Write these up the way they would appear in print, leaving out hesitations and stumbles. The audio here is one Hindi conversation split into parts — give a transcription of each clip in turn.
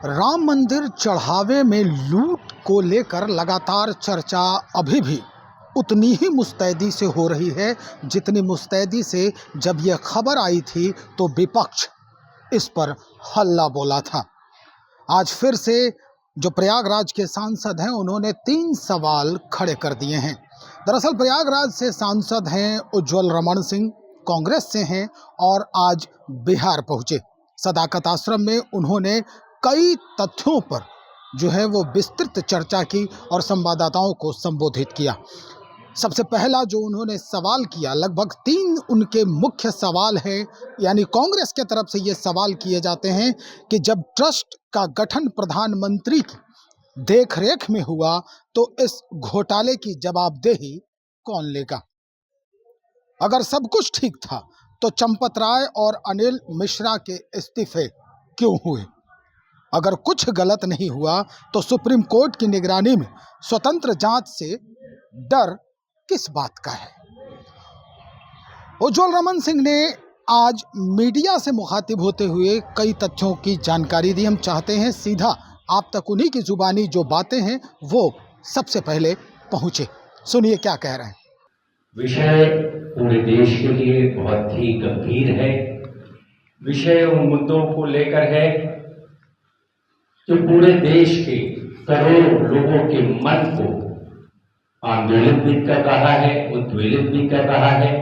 राम मंदिर चढ़ावे में लूट को लेकर लगातार चर्चा अभी भी उतनी ही मुस्तैदी से हो रही है जितनी मुस्तैदी से जब यह खबर आई थी तो विपक्ष इस पर हल्ला बोला था। आज फिर से जो प्रयागराज के सांसद हैं उन्होंने 3 सवाल खड़े कर दिए हैं। दरअसल प्रयागराज से सांसद हैं उज्ज्वल रमण सिंह, कांग्रेस से हैं और आज बिहार पहुंचे। सदाकत आश्रम में उन्होंने कई तथ्यों पर जो है वो विस्तृत चर्चा की और संवाददाताओं को संबोधित किया। सबसे पहला जो उन्होंने सवाल किया, लगभग 3 उनके मुख्य सवाल हैं, यानी कांग्रेस के तरफ से ये सवाल किए जाते हैं कि जब ट्रस्ट का गठन प्रधानमंत्री की देखरेख में हुआ तो इस घोटाले की जवाबदेही कौन लेगा? अगर सब कुछ ठीक था तो चंपत राय और अनिल मिश्रा के इस्तीफे क्यों हुए? अगर कुछ गलत नहीं हुआ तो सुप्रीम कोर्ट की निगरानी में स्वतंत्र जांच से डर किस बात का है? उज्ज्वल रमण सिंह ने आज मीडिया से मुखातिब होते हुए कई तथ्यों की जानकारी दी। हम चाहते हैं सीधा आप तक उन्हीं की जुबानी जो बातें हैं वो सबसे पहले पहुंचे। सुनिए क्या कह रहे हैं। विषय पूरे देश के लिए बहुत ही गंभीर है। विषय उन मुद्दों को लेकर है जो पूरे देश के करोड़ों लोगों के मन को आंदोलित भी कर रहा है, उद्वेलित भी कर रहा है।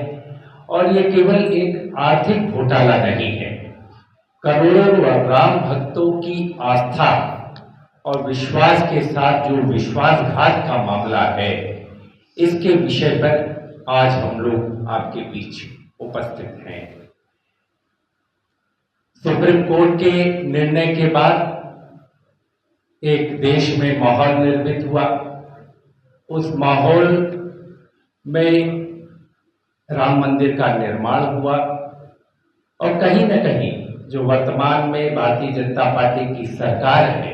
और ये केवल एक आर्थिक घोटाला नहीं है, करोड़ों राम भक्तों की आस्था और विश्वास के साथ जो विश्वासघात का मामला है, इसके विषय पर आज हम लोग आपके बीच उपस्थित हैं। सुप्रीम कोर्ट के निर्णय के बाद एक देश में माहौल निर्मित हुआ। उस माहौल में राम मंदिर का निर्माण हुआ और कहीं न कहीं जो वर्तमान में भारतीय जनता पार्टी की सरकार है,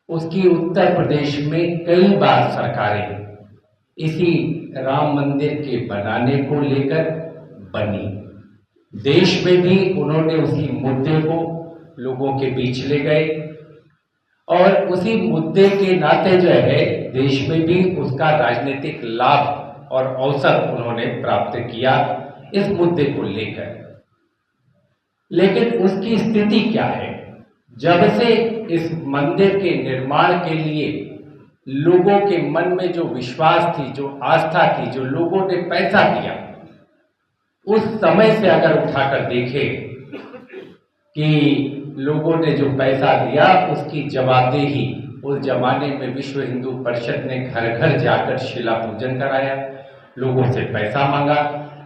उसकी उत्तर प्रदेश में कई बार सरकारें इसी राम मंदिर के बनाने को लेकर बनी। देश में भी उन्होंने उसी मुद्दे को लोगों के बीच ले गए और उसी मुद्दे के नाते जो है देश में भी उसका राजनीतिक लाभ और अवसर उन्होंने प्राप्त किया इस मुद्दे को लेकर। लेकिन उसकी स्थिति क्या है? जब से इस मंदिर के निर्माण के लिए लोगों के मन में जो विश्वास थी, जो आस्था थी, जो लोगों ने पैसा दिया, उस समय से अगर उठाकर देखें कि लोगों ने जो पैसा दिया उसकी जवाबदेही उस जमाने में विश्व हिंदू परिषद ने घर घर जाकर शिला पूजन कराया, लोगों से पैसा मांगा,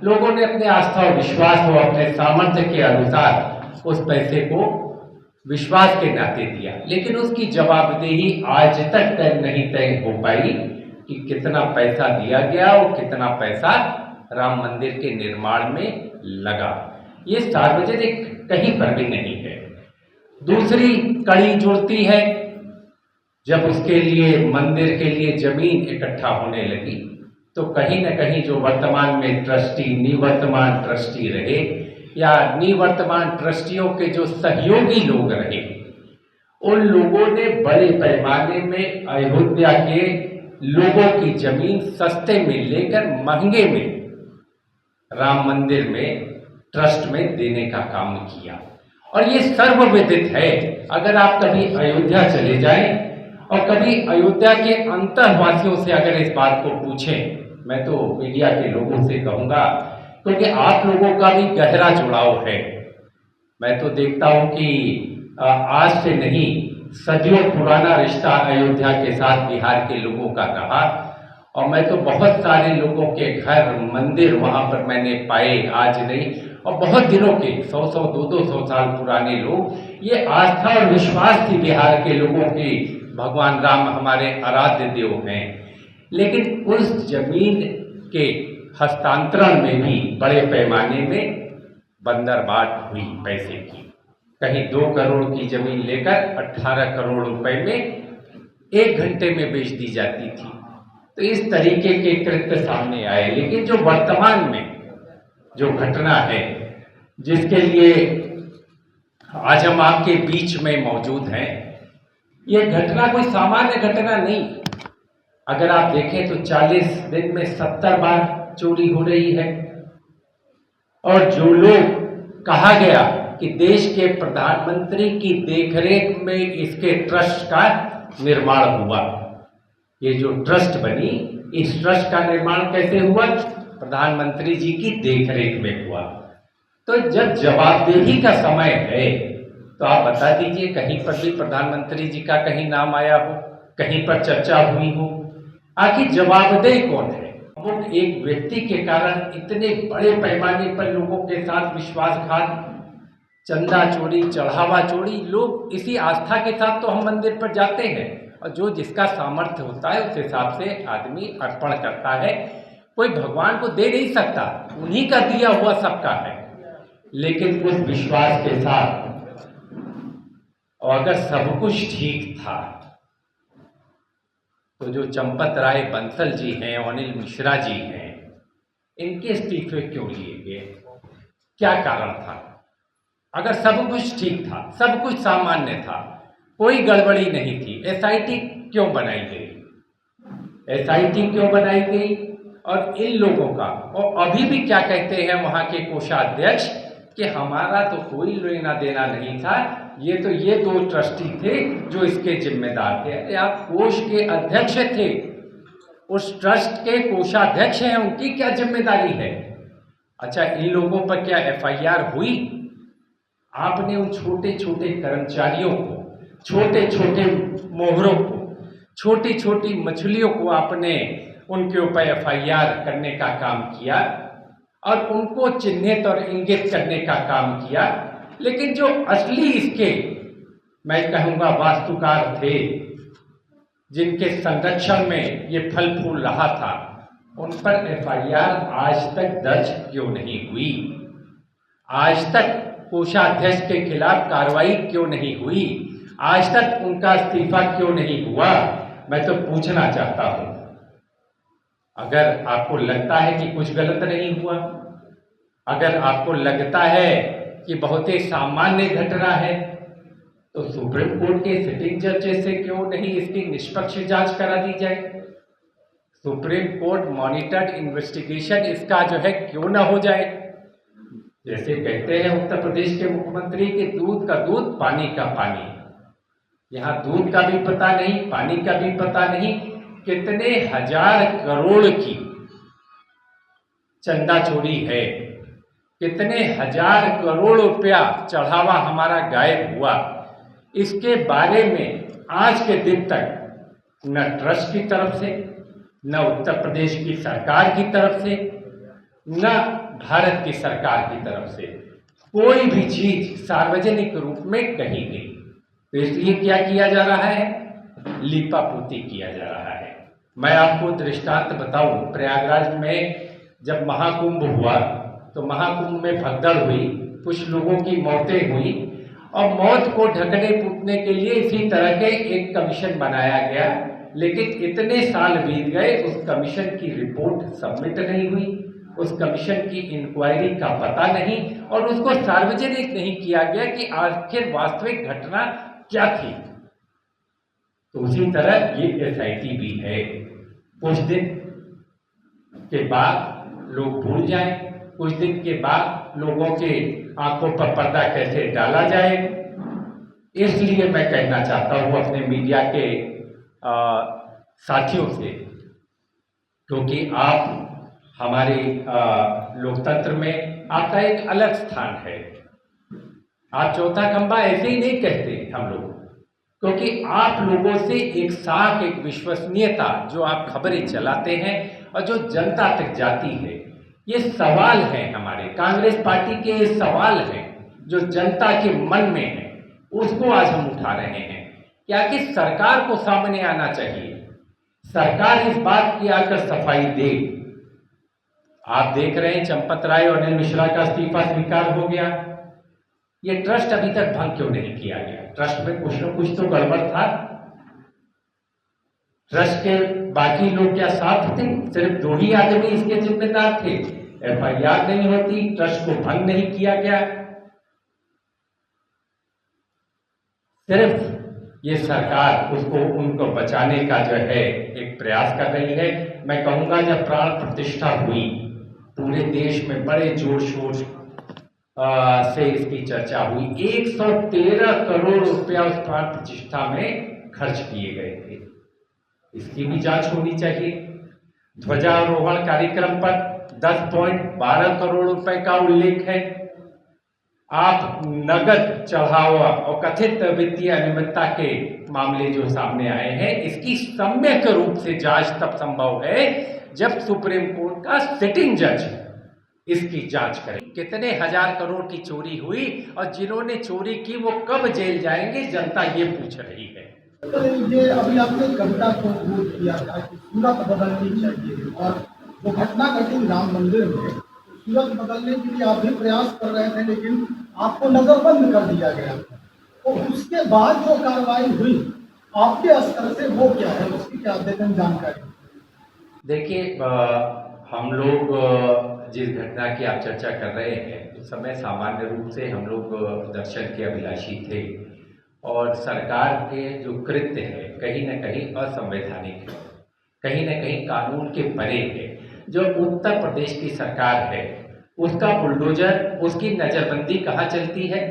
लोगों ने अपने आस्था और विश्वास को अपने सामर्थ्य के अनुसार उस पैसे को विश्वास के नाते दिया। लेकिन उसकी जवाबदेही आज तक तय हो पाई कि कितना पैसा दिया गया और कितना पैसा राम मंदिर के निर्माण में लगा। ये सार्वजनिक कहीं पर भी नहीं है। दूसरी कड़ी जुड़ती है, जब उसके लिए मंदिर के लिए जमीन इकट्ठा होने लगी तो कहीं न कहीं जो वर्तमान में ट्रस्टी, निवर्तमान ट्रस्टी रहे या निवर्तमान ट्रस्टियों के जो सहयोगी लोग रहे, उन लोगों ने बड़े पैमाने में अयोध्या के लोगों की जमीन सस्ते में लेकर महंगे में राम मंदिर में ट्रस्ट में देने का काम किया। और ये सर्वविदित है। अगर आप कभी अयोध्या चले जाएं और कभी अयोध्या के अंतरवासियों से अगर इस बात को पूछें, मैं तो मीडिया के लोगों से कहूँगा, क्योंकि आप लोगों का भी गहरा जुड़ाव है। मैं तो देखता हूँ कि आज से नहीं, सदियों पुराना रिश्ता अयोध्या के साथ बिहार के लोगों का रहा और मैं तो बहुत सारे लोगों के घर, मंदिर वहाँ पर मैंने पाए, आज नहीं और बहुत दिनों के 100-100, 200 साल पुराने लोग। ये आस्था और विश्वास थी बिहार के लोगों की, भगवान राम हमारे आराध्य देव हैं। लेकिन उस जमीन के हस्तांतरण में भी बड़े पैमाने में बंदरबाट हुई पैसे की। कहीं 2 करोड़ की जमीन लेकर 18 करोड़ रुपए में 1 घंटे में बेच दी जाती थी। तो इस तरीके के कृत्य सामने आए। लेकिन जो वर्तमान में जो घटना है जिसके लिए आज हम आपके बीच में मौजूद हैं, ये घटना कोई सामान्य घटना नहीं। अगर आप देखें तो 40 दिन में 70 बार चोरी हो रही है। और जो लोग कहा गया कि देश के प्रधानमंत्री की देखरेख में इसके ट्रस्ट का निर्माण हुआ, ये जो ट्रस्ट बनी, इस ट्रस्ट का निर्माण कैसे हुआ? प्रधानमंत्री जी की देखरेख में हुआ। तो जब जवाबदेही का समय है तो आप बता दीजिए, कहीं पर भी प्रधानमंत्री जी का कहीं नाम आया हो, कहीं पर चर्चा हुई हो? आखिर जवाबदेह कौन है? एक व्यक्ति के कारण इतने बड़े पैमाने पर लोगों के साथ विश्वासघात, चंदा चोरी, चढ़ावा चोरी। लोग इसी आस्था के साथ तो हम मंदिर पर जाते हैं, और जो जिसका सामर्थ्य होता है उस हिसाब से आदमी अर्पण करता है। कोई भगवान को दे नहीं सकता, उन्हीं का दिया हुआ सबका है। लेकिन उस विश्वास के साथ, और अगर सब कुछ ठीक था, तो जो चंपत राय बंसल जी हैं, अनिल मिश्रा जी हैं, इनके इस्तीफे क्यों लिए गए? क्या कारण था? अगर सब कुछ ठीक था, सब कुछ सामान्य था, कोई गड़बड़ी नहीं थी, एसआईटी क्यों बनाई गई? एसआईटी क्यों बनाई गई? और इन लोगों का, और अभी भी क्या कहते हैं वहां के कोषाध्यक्ष कि हमारा तो कोई लेना देना नहीं था, ये तो ये 2 ट्रस्टी थे जो इसके जिम्मेदार थे। अरे आप कोष के अध्यक्ष थे, उस ट्रस्ट के कोषाध्यक्ष हैं, उनकी क्या जिम्मेदारी है? अच्छा, इन लोगों पर क्या एफआईआर हुई? आपने उन छोटे छोटे कर्मचारियों को, छोटे छोटे मोहरों को, छोटी छोटी मछलियों को आपने उनके ऊपर एफआईआर करने का काम किया और उनको चिन्हित और इंगित करने का काम किया। लेकिन जो असली इसके, मैं कहूँगा, वास्तुकार थे, जिनके संरक्षण में ये फल फूल रहा था, उन पर एफआईआर आज तक दर्ज क्यों नहीं हुई? आज तक कोषाध्यक्ष के खिलाफ कार्रवाई क्यों नहीं हुई? आज तक उनका इस्तीफा क्यों नहीं हुआ? मैं तो पूछना चाहता हूं। अगर आपको लगता है कि कुछ गलत नहीं हुआ, अगर आपको लगता है कि बहुत ही सामान्य घटना है, तो सुप्रीम कोर्ट के सिटिंग जजेस से क्यों नहीं इसकी निष्पक्ष जांच करा दी जाए? सुप्रीम कोर्ट मॉनिटर्ड इन्वेस्टिगेशन इसका जो है क्यों ना हो जाए? जैसे कहते हैं उत्तर प्रदेश के मुख्यमंत्री कि दूध का दूध, पानी का पानी। यहाँ दूध का भी पता नहीं, पानी का भी पता नहीं, कितने हजार करोड़ की चंदा चोरी है, कितने हजार करोड़ रुपया चढ़ावा हमारा गायब हुआ, इसके बारे में आज के दिन तक न ट्रस्ट की तरफ से, न उत्तर प्रदेश की सरकार की तरफ से, न भारत की सरकार की तरफ से कोई भी चीज सार्वजनिक रूप में कही गई। तो इसलिए क्या किया जा रहा है? लीपापोती किया जा रहा है। मैं आपको दृष्टांत बताऊं, प्रयागराज में जब महाकुंभ हुआ तो महाकुंभ में भगदड़ हुई, कुछ लोगों की मौतें हुई, और मौत को ढकने पुतने के लिए इसी तरह के एक कमीशन बनाया गया। लेकिन इतने साल बीत गए, उस कमीशन की रिपोर्ट सबमिट नहीं हुई, उस कमीशन की इंक्वायरी का पता नहीं, और उसको सार्वजनिक नहीं किया गया कि आखिर वास्तविक घटना क्या थी। तो उसी तरह ये एसआईटी भी है। कुछ दिन के बाद लोग भूल जाएं, कुछ दिन के बाद लोगों के आंखों पर पर्दा कैसे डाला जाए। इसलिए मैं कहना चाहता हूं अपने मीडिया के साथियों से, क्योंकि आप हमारे लोकतंत्र में आपका एक अलग स्थान है। आप चौथा खंबा ऐसे ही नहीं कहते हम लोग, क्योंकि आप लोगों से एक साख, एक विश्वसनीयता, जो आप खबरें चलाते हैं और जो जनता तक जाती है, ये सवाल है हमारे कांग्रेस पार्टी के, ये सवाल हैं जो जनता के मन में है, उसको आज हम उठा रहे हैं। क्या कि सरकार को सामने आना चाहिए, सरकार इस बात की आकर सफाई दे। आप देख रहे हैं चंपत राय और अनिल मिश्रा का इस्तीफा स्वीकार हो गया। ये ट्रस्ट अभी तक भंग क्यों नहीं किया गया? ट्रस्ट में कुछ न कुछ तो गड़बड़ था। ट्रस्ट के बाकी लोग क्या साथ थे? सिर्फ 2 ही आदमी इसके जिम्मेदार थे। एफआईआर नहीं होती, ट्रस्ट को भंग नहीं किया गया। सिर्फ ये सरकार उसको उनको बचाने का जो है एक प्रयास कर रही है। मैं कहूँगा जब प्राण प्रतिष्ठा हुई पूरे देश में बड़े जोर शोर से इसकी चर्चा हुई। 113 करोड़ रुपया उस प्राण प्रतिष्ठा में खर्च किए गए थे। इसकी भी जांच होनी चाहिए। ध्वजारोहण कार्यक्रम पर 10.12 करोड़ रुपए का उल्लेख है। आप नगद चढ़ावा और कथित वित्तीय अनियमितता के मामले जो सामने आए हैं, इसकी सम्यक रूप से जांच तब संभव है जब सुप्रीम कोर्ट का सिटिंग जज इसकी जांच करे। कितने हजार करोड़ की चोरी हुई और जिन्होंने चोरी की वो कब जेल जाएंगे, जनता ये पूछ रही है। तो ये अभी आपने कविता को वोट किया था कि सूरत बदलनी चाहिए, और वो घटना घटी राम मंदिर में, सूरत बदलने के लिए आप भी प्रयास कर रहे थे, लेकिन आपको नजरबंद कर दिया गया। तो उसके बाद जो कार्रवाई हुई आपके स्तर से, वो क्या है, उसकी क्या अद्यतन जानकारी? देखिए, हम लोग जिस घटना की आप चर्चा कर रहे हैं, उस समय सामान्य रूप से हम लोग दर्शन के अभिलाषी थे और सरकार के जो कृत्य है कहीं न कहीं असंवैधानिक है, कहीं न कहीं कानून के परे है। जो उत्तर प्रदेश की सरकार है उसका बुलडोजर, उसकी नज़रबंदी कहाँ चलती है?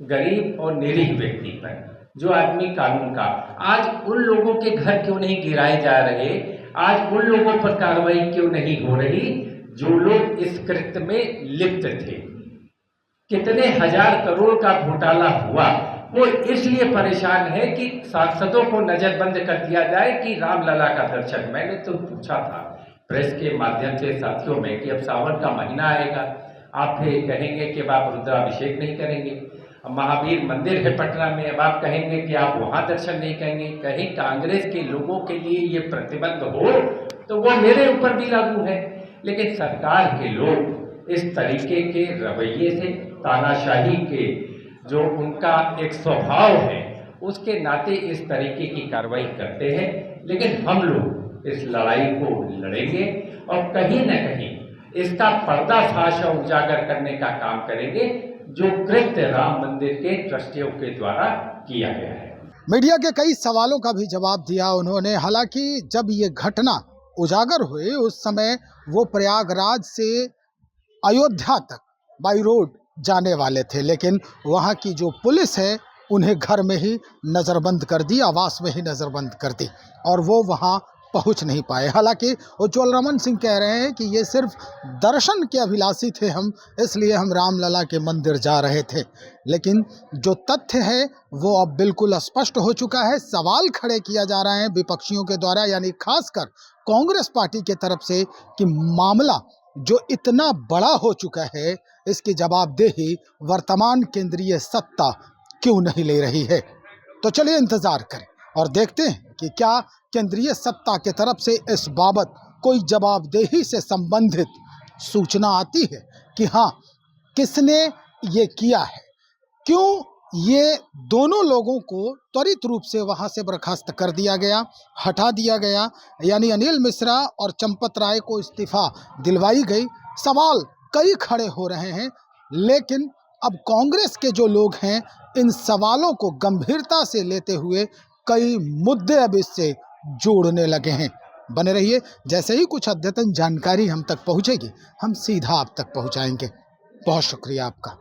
गरीब और निरीह व्यक्ति पर, जो आदमी कानून का। आज उन लोगों के घर क्यों नहीं गिराए जा रहे? आज उन लोगों पर कार्रवाई क्यों नहीं हो रही जो लोग इस कृत्य में लिप्त थे? कितने हजार करोड़ का घोटाला हुआ, वो इसलिए परेशान है कि सांसदों को नजरबंद कर दिया जाए कि रामलला का दर्शन। मैंने तो पूछा था प्रेस के माध्यम से साथियों में कि अब सावन का महीना आएगा, आप फिर कहेंगे कि अब आप रुद्राभिषेक नहीं करेंगे। महावीर मंदिर है पटना में, अब आप कहेंगे कि आप वहाँ दर्शन नहीं करेंगे। कहीं कांग्रेस के लोगों के लिए ये प्रतिबंध हो तो वो मेरे ऊपर भी लागू है। लेकिन सरकार के लोग इस तरीके के रवैये से, तानाशाही के जो उनका एक स्वभाव है, उसके नाते इस तरीके की कार्रवाई करते हैं। लेकिन हम लोग इस लड़ाई को लड़ेंगे और कहीं न कहीं इसका पर्दाफाश और उजागर करने का काम करेंगे जो कृत्य राम मंदिर के ट्रस्टियों के द्वारा किया गया है। मीडिया के कई सवालों का भी जवाब दिया उन्होंने। हालांकि जब ये घटना उजागर हुई उस समय वो प्रयागराज से अयोध्या तक बाई रोड जाने वाले थे, लेकिन वहाँ की जो पुलिस है उन्हें घर में ही नज़रबंद कर दी, आवास में ही नज़रबंद कर दी, और वो वहाँ पहुँच नहीं पाए। हालांकि उज्ज्वल रमन सिंह कह रहे हैं कि ये सिर्फ दर्शन के अभिलाषी थे हम, इसलिए हम रामलला के मंदिर जा रहे थे। लेकिन जो तथ्य है वो अब बिल्कुल स्पष्ट हो चुका है। सवाल खड़े किया जा रहे हैं विपक्षियों के द्वारा, यानी खासकर कांग्रेस पार्टी के तरफ से, कि मामला जो इतना बड़ा हो चुका है इसकी जवाबदेही वर्तमान केंद्रीय सत्ता क्यों नहीं ले रही है। तो चलिए इंतजार करें और देखते हैं कि क्या केंद्रीय सत्ता के तरफ से इस बाबत कोई जवाबदेही से संबंधित सूचना आती है कि हाँ, किसने ये किया है, क्यों ये दोनों लोगों को त्वरित रूप से वहाँ से बर्खास्त कर दिया गया, हटा दिया गया, यानी अनिल मिश्रा और चंपत राय को इस्तीफा दिलवाई गई। सवाल कई खड़े हो रहे हैं, लेकिन अब कांग्रेस के जो लोग हैं इन सवालों को गंभीरता से लेते हुए कई मुद्दे अब इससे जोड़ने लगे हैं। बने रहिए, जैसे ही कुछ अद्यतन जानकारी हम तक पहुंचेगी हम सीधा आप तक पहुंचाएंगे। बहुत शुक्रिया आपका।